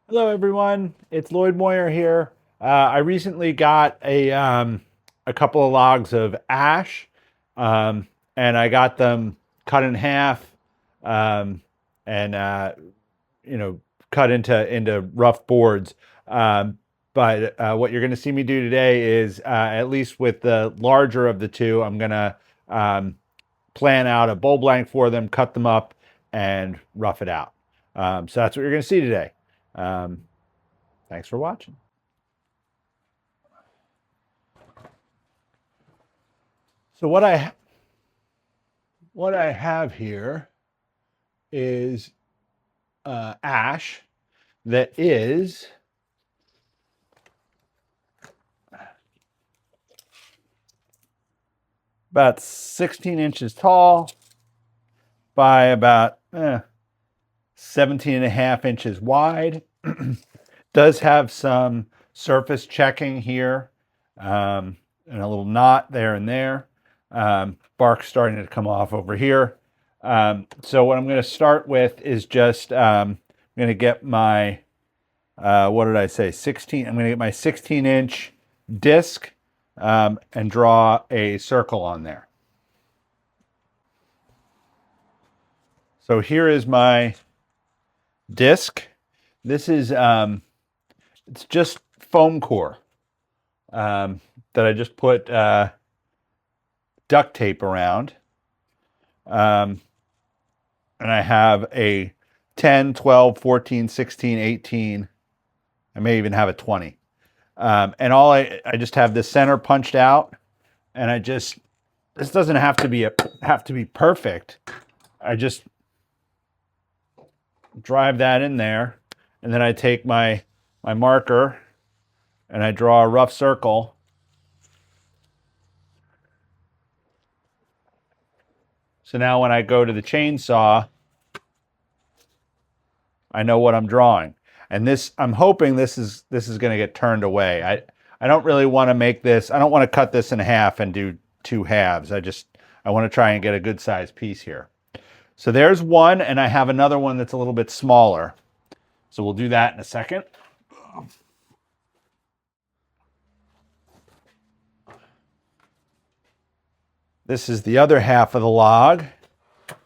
Hello, everyone. It's Lloyd Moyer here. I recently got a couple of logs of ash, um, and I got them cut in half, um, and cut into rough boards. But what you're going to see me do today is, at least with the larger of the two, I'm going to plan out a bowl blank for them, cut them up, and rough it out. So that's what you're going to see today. Um, Thanks for watching. So what I have here is ash that is about 16 inches tall by about 17 and a half inches wide. Does have some surface checking here, and a little knot there and there. Bark starting to come off over here. So what I'm going to start with is just I'm going to get my what did I say? 16. I'm going to get my 16-inch disc and draw a circle on there. So here is my disc. This is it's just foam core that I just put duct tape around. And I have a 10, 12, 14, 16, 18. I may even have a 20. And I just have the center punched out, and this doesn't have to be perfect. I just drive that in there, and then I take my marker and I draw a rough circle. So now when I go to the chainsaw, I know what I'm drawing. And I'm hoping this is going to get turned away. I don't really want to make this. I don't want to cut this in half and do two halves. I want to try and get a good sized piece here. So there's one, and I have another one that's a little bit smaller. So we'll do that in a second. This is the other half of the log.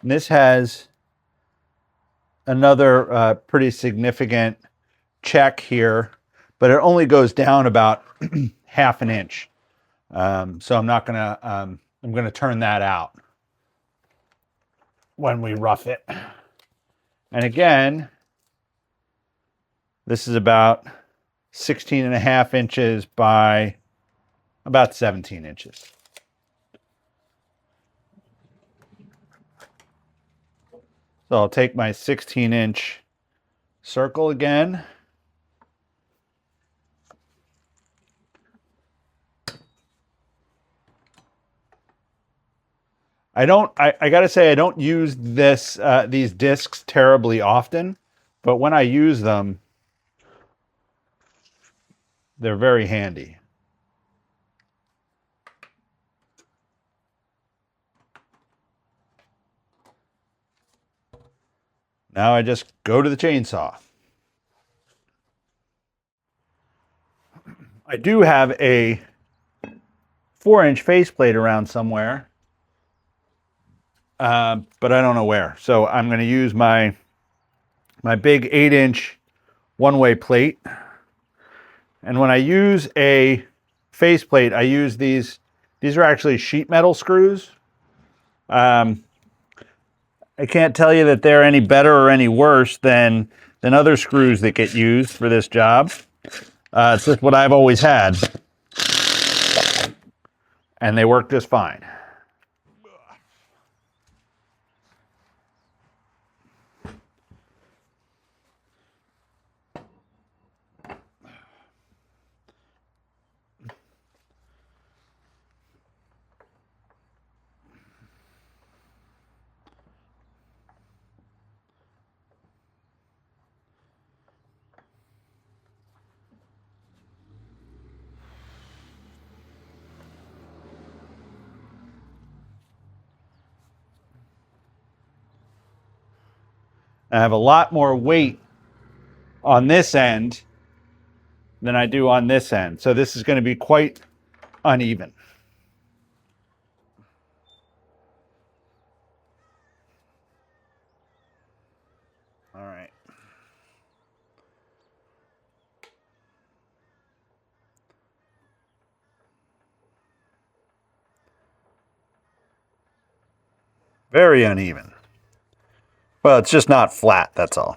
And this has another pretty significant check here, but it only goes down about half an inch. So I'm not gonna, I'm gonna turn that out when we rough it. And again, this is about 16 and a half inches by about 17 inches. So I'll take my 16-inch circle again. I gotta say, I don't use these discs terribly often, but when I use them, they're very handy. Now I just go to the chainsaw. I do have a 4-inch faceplate around somewhere, but I don't know where. So I'm going to use my big 8-inch one-way plate. And when I use a faceplate, I use these. These are actually sheet metal screws. I can't tell you that they're any better or any worse than other screws that get used for this job. It's just what I've always had, and they work just fine. I have a lot more weight on this end than I do on this end. So this is going to be quite uneven. All right. Very uneven. Well, it's just not flat, that's all.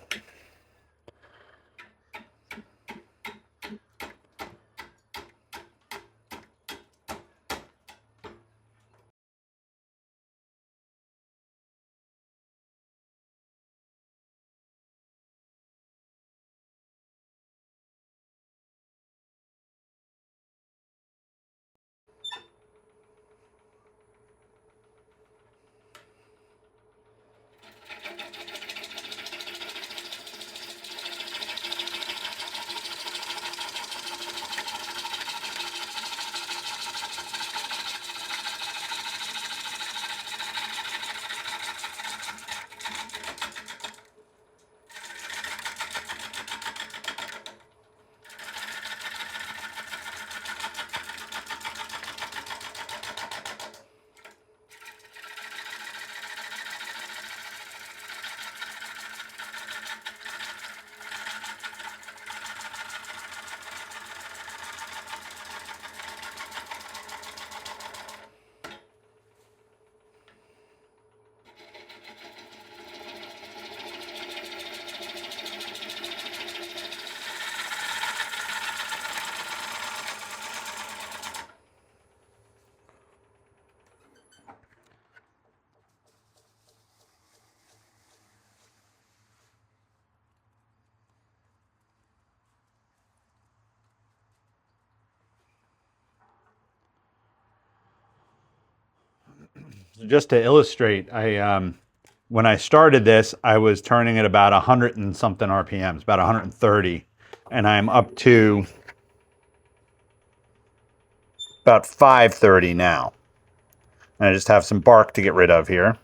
Just to illustrate, when I started this, I was turning at about 100 and something RPMs, about 130, and I'm up to about 530 now. And I just have some bark to get rid of here.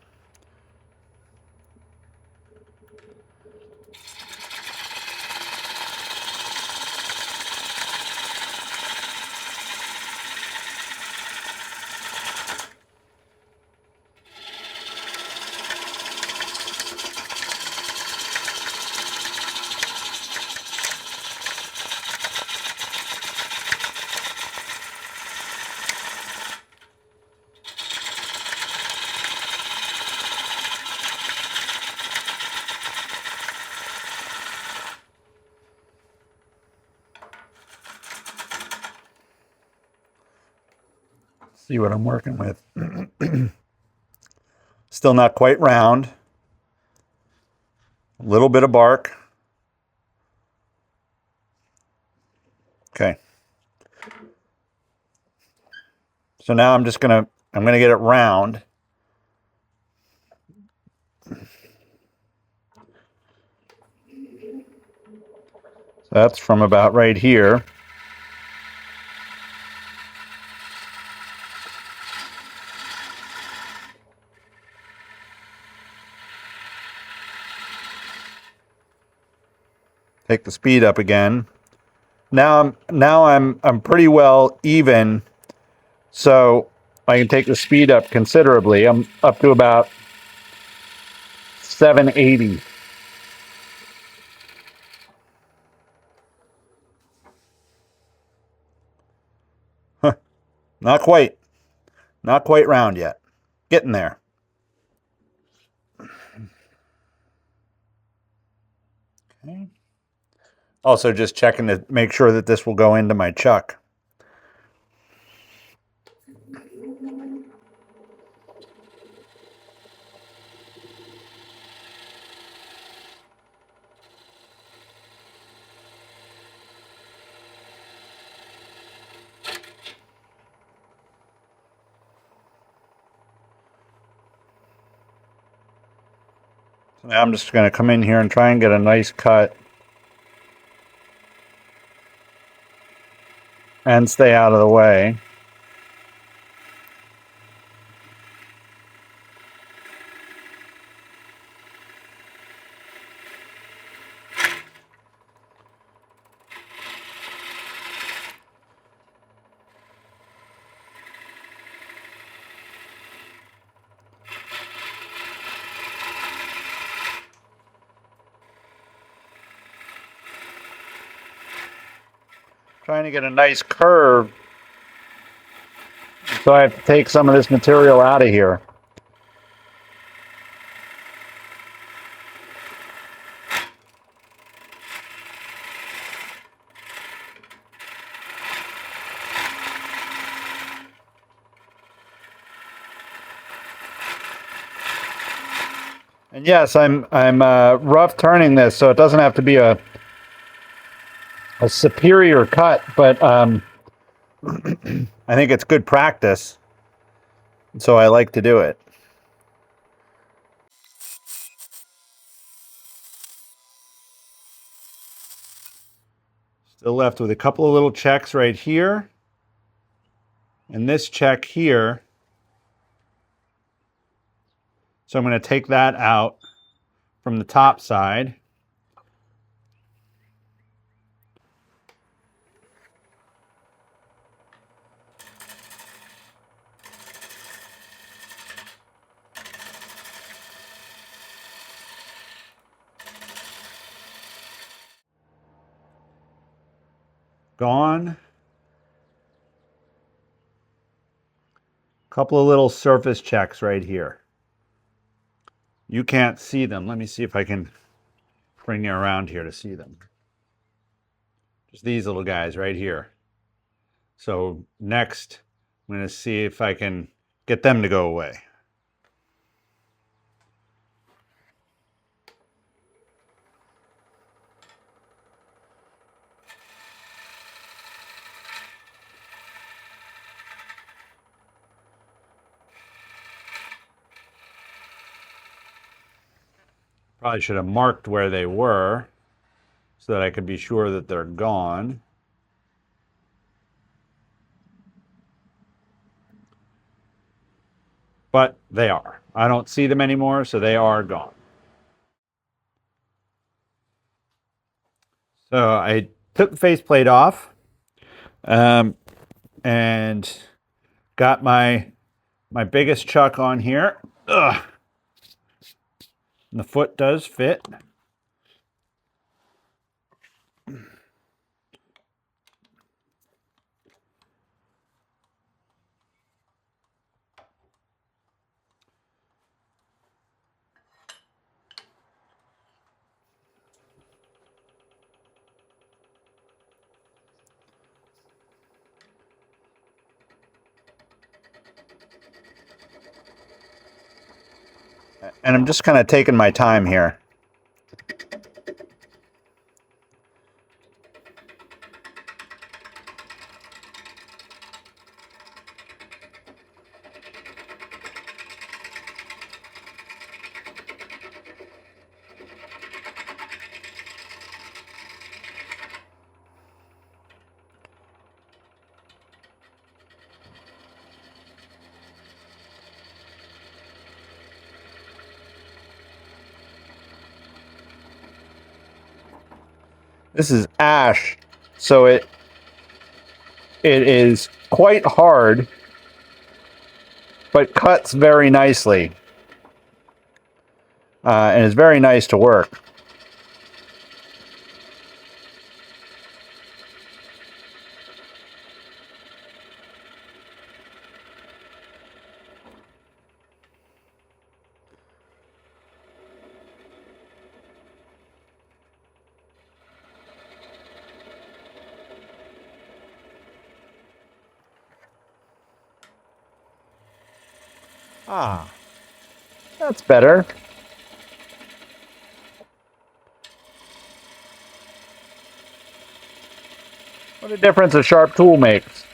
See what I'm working with. Still not quite round. A little bit of bark. Okay. So now I'm gonna get it round. So that's from about right here. Take the speed up again. Now I'm pretty well even, so I can take the speed up considerably. I'm up to about 780. Huh. Not quite round yet. Getting there. Okay. Also just checking to make sure that this will go into my chuck. So now I'm just going to come in here and try and get a nice cut and stay out of the way. trying to get a nice curve. So I have to take some of this material out of here. And yes, I'm rough turning this, so it doesn't have to be a superior cut, but I think it's good practice, so I like to do it. Still left with a couple of little checks right here, and this check here. So I'm going to take that out from the top side. Gone. Couple of little surface checks right here. You can't see them. Let me see if I can bring you around here to see them. Just these little guys right here. So next, I'm going to see if I can get them to go away. Probably should have marked where they were so that I could be sure that they're gone. But they are. I don't see them anymore, so they are gone. So I took the faceplate off and got my biggest chuck on here. Ugh. And the foot does fit. And I'm just kind of taking my time here. This is ash, so it is quite hard, but cuts very nicely, and is very nice to work. Ah, that's better. What a difference a sharp tool makes.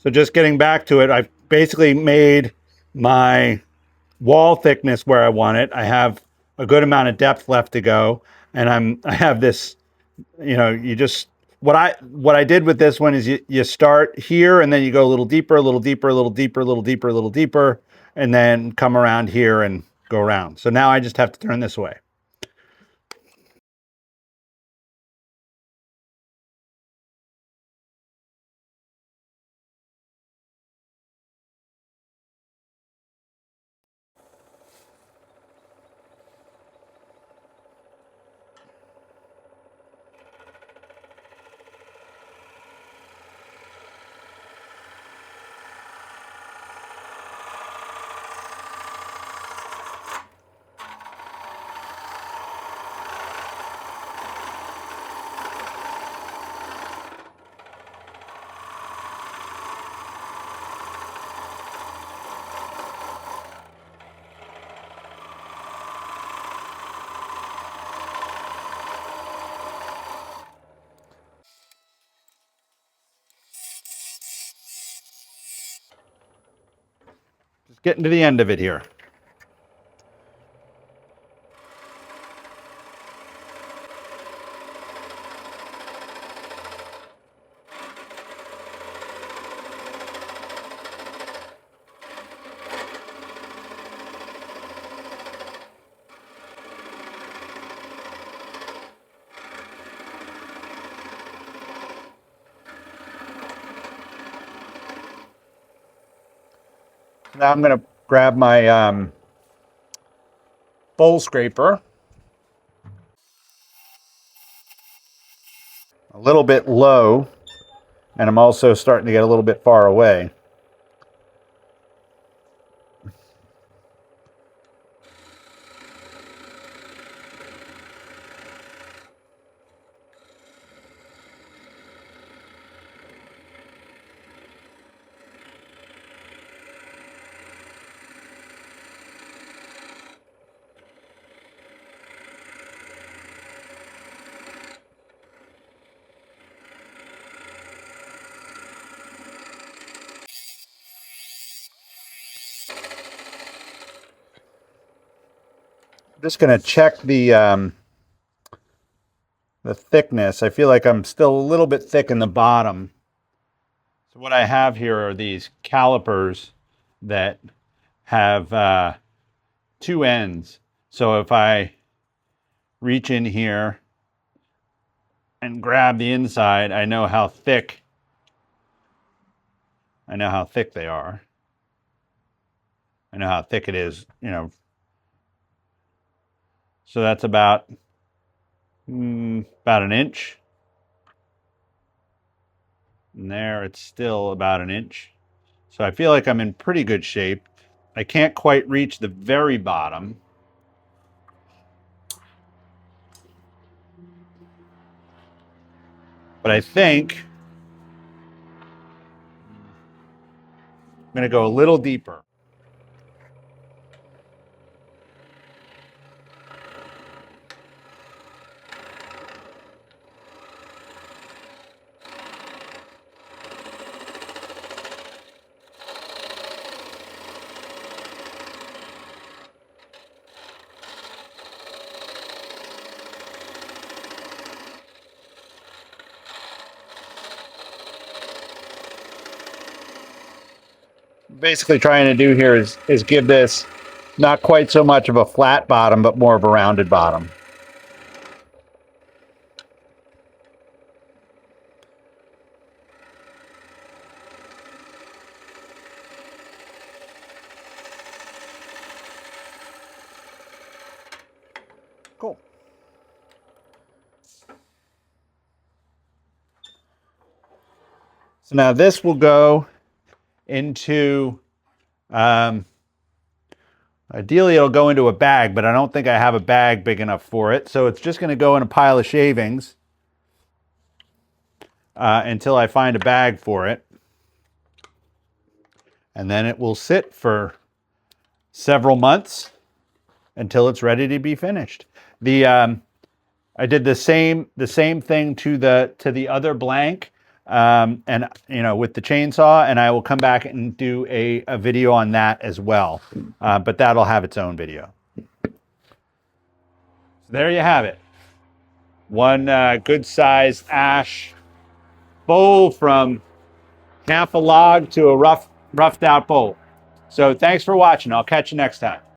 So just getting back to it, I've basically made my wall thickness where I want it. I have a good amount of depth left to go, and I have this, you just what I did with this one is you start here and then you go a little deeper, a little deeper, a little deeper, a little deeper, a little deeper, and then come around here and go around. So now I just have to turn this way. Just getting to the end of it here. Now I'm going to grab my bowl scraper, a little bit low, and I'm also starting to get a little bit far away. I'm just going to check the thickness. I feel like I'm still a little bit thick in the bottom. So what I have here are these calipers that have two ends. So if I reach in here and grab the inside, I know how thick they are. I know how thick it is, So that's about an inch. And there it's still about an inch. So I feel like I'm in pretty good shape. I can't quite reach the very bottom. But I think I'm going to go a little deeper. Basically trying to do here is give this not quite so much of a flat bottom, but more of a rounded bottom. Cool. So now this will go into, ideally it'll go into a bag, but I don't think I have a bag big enough for it. So it's just going to go in a pile of shavings until I find a bag for it. And then it will sit for several months until it's ready to be finished. I did the same thing to the other blank. and with the chainsaw, and I will come back and do a video on that as well. But that'll have its own video. So there you have it. One good sized ash bowl, from half a log to a roughed out bowl. So thanks for watching. I'll catch you next time.